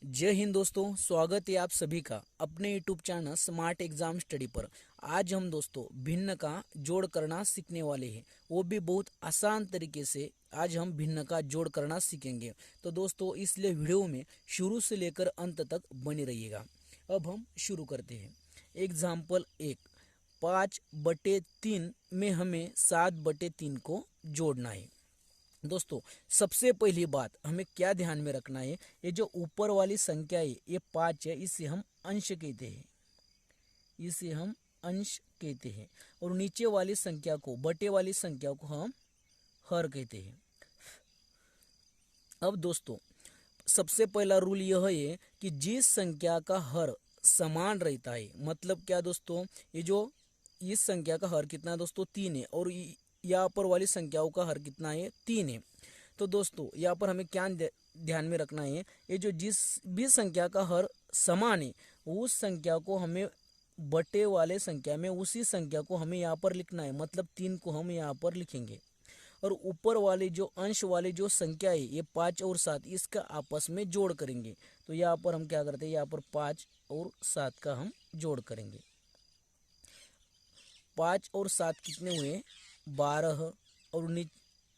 जय हिंद दोस्तों, स्वागत है आप सभी का अपने YouTube channel smart exam study पर। आज हम दोस्तों भिन्न का जोड़ करना सीखने वाले हैं, वो भी बहुत आसान तरीके से। आज हम भिन्न का जोड़ करना सीखेंगे। तो दोस्तों इसलिए वीडियो में शुरू से लेकर अंत तक बने रहिएगा। अब हम शुरू करते हैं। एग्जाम्पल 1, 5/3 में हमें 7/3 को जोड़ना है। दोस्तों सबसे पहली बात हमें क्या ध्यान में रखना है, ये जो ऊपर वाली संख्या है ये 5 है, इसे हम अंश कहते हैं, इसे हम अंश कहते हैं। और नीचे वाली संख्या को, बटे वाली संख्या को हम हर कहते हैं। अब दोस्तों सबसे पहला रूल यह है कि जिस संख्या का हर समान रहता है, मतलब क्या दोस्तों, ये जो इस संख्या का हर कितना है दोस्तों 3 है, और यहाँ पर वाली संख्याओं का हर कितना है 3 है। तो दोस्तों यहाँ पर हमें क्या ध्यान में रखना है, ये जो जिस भी संख्या का हर समान है उस संख्या को हमें बटे वाले संख्या में उसी संख्या को हमें यहाँ पर लिखना है, मतलब 3 को हम यहाँ पर लिखेंगे। और ऊपर वाले जो अंश वाले जो संख्या है ये 5 और 7, इसका आपस में जोड़ करेंगे। तो यहाँ पर हम क्या करते हैं, यहाँ पर 5 और 7 का हम जोड़ करेंगे। 5 और 7 कितने हुए 12, और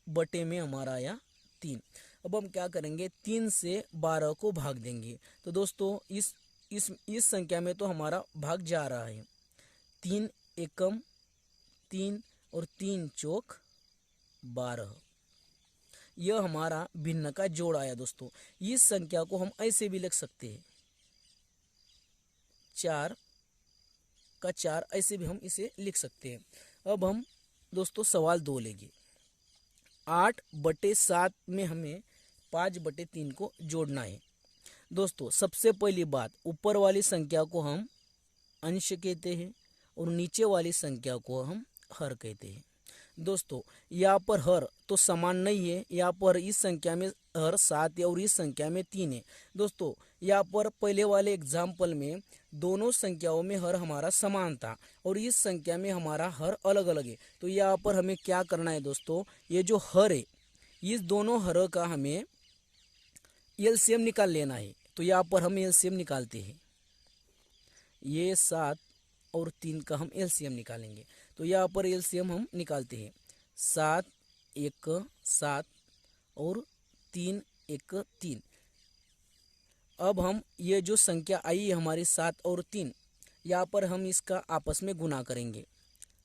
बटे में हमारा आया 3। अब हम क्या करेंगे, 3 से 12 को भाग देंगे। तो दोस्तों इस संख्या में तो हमारा भाग जा रहा है। 3 एकम 3 और 3 चौक 12, यह हमारा भिन्न का जोड़ आया। दोस्तों इस संख्या को हम ऐसे भी लिख सकते हैं, 4 का 4, ऐसे भी हम इसे लिख सकते हैं। अब हम दोस्तों सवाल 2 लेंगे। 8/7 में हमें 5/3 को जोड़ना है। दोस्तों सबसे पहली बात, ऊपर वाली संख्या को हम अंश कहते हैं और नीचे वाली संख्या को हम हर कहते हैं। दोस्तों यहाँ पर हर तो समान नहीं है, यहाँ पर इस संख्या में हर 7 है और इस संख्या में 3 है। दोस्तों यहाँ पर पहले वाले एग्जाम्पल में दोनों संख्याओं में हर हमारा समान था और इस संख्या में हमारा हर अलग अलग है। तो यहाँ पर हमें क्या करना है दोस्तों, ये जो हर है इस दोनों हर का हमें एलसीएम निकाल लेना है। तो यहाँ पर हम एलसीएम निकालते हैं, ये 7 और 3 का हम एलसीएम निकालेंगे। तो यहाँ पर एलसीएम हम निकालते हैं, 7 1 7 और 3 1 3। अब हम ये जो संख्या आई है हमारी 7 और 3, यहाँ पर हम इसका आपस में गुना करेंगे।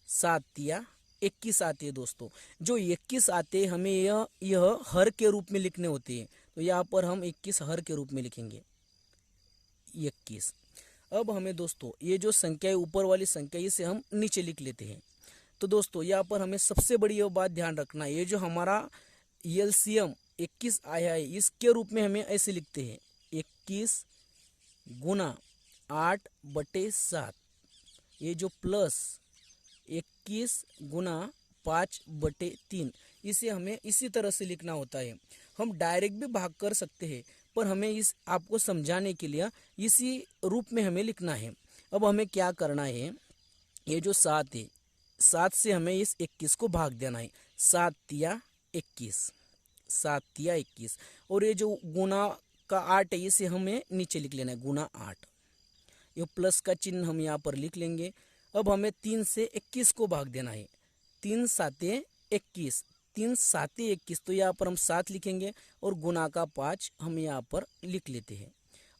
7 तिया 21 आते हैं। दोस्तों जो 21 आते हैं हमें यह हर के रूप में लिखने होते हैं। तो यहाँ पर हम 21 हर के रूप में लिखेंगे, 21। अब हमें दोस्तों ये जो संख्या है ऊपर वाली संख्या, इसे हम नीचे लिख लेते हैं। तो दोस्तों यहाँ पर हमें सबसे बड़ी यह बात ध्यान रखना है, ये जो हमारा एलसीएम 21 आया है इसके रूप में हमें ऐसे लिखते हैं, 21 गुना 8/7, ये जो प्लस 21 गुना 5/3, इसे हमें इसी तरह से लिखना होता है। हम डायरेक्ट भी भाग कर सकते हैं, पर हमें इस आपको समझाने के लिए इसी रूप में हमें लिखना है। अब हमें क्या करना है, ये जो 7 है 7 से हमें इस 21 को भाग देना है, 7 तिया 21, 7 तिया 21। और ये जो गुना का 8 है इसे हमें नीचे लिख लेना है, गुना 8। ये प्लस का चिन्ह हम यहाँ पर लिख लेंगे। अब हमें 3 से 21 को भाग देना है, 3 7 21, 3 7 21। तो यहाँ पर हम 7 लिखेंगे और गुना का 5 हम यहाँ पर लिख लेते हैं।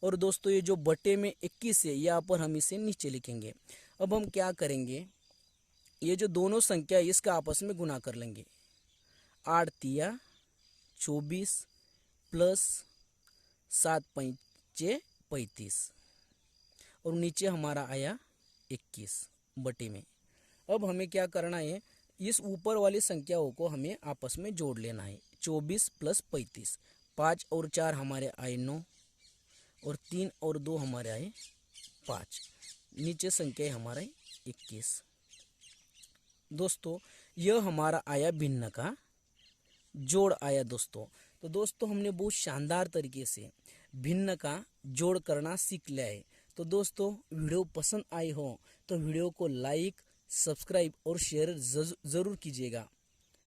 और दोस्तों ये जो बटे में 21 है यहाँ पर हम इसे नीचे लिखेंगे। अब हम क्या करेंगे, ये जो दोनों संख्या है इसका आपस में गुना कर लेंगे, 8 तिया 24 प्लस 7 5 35, और नीचे हमारा आया 21 बटे में। अब हमें क्या करना है, इस ऊपर वाली संख्याओं को हमें आपस में जोड़ लेना है, 24 प्लस 35, 5 और 4 हमारे आए 9, और 3 और 2 हमारे आए 5, नीचे संख्या हमारा 21। दोस्तों यह हमारा आया भिन्न का जोड़ आया। तो दोस्तों हमने बहुत शानदार तरीके से भिन्न का जोड़ करना सीख लिया है। तो दोस्तों वीडियो पसंद आई हो तो वीडियो को लाइक, सब्सक्राइब और शेयर ज़रूर कीजिएगा।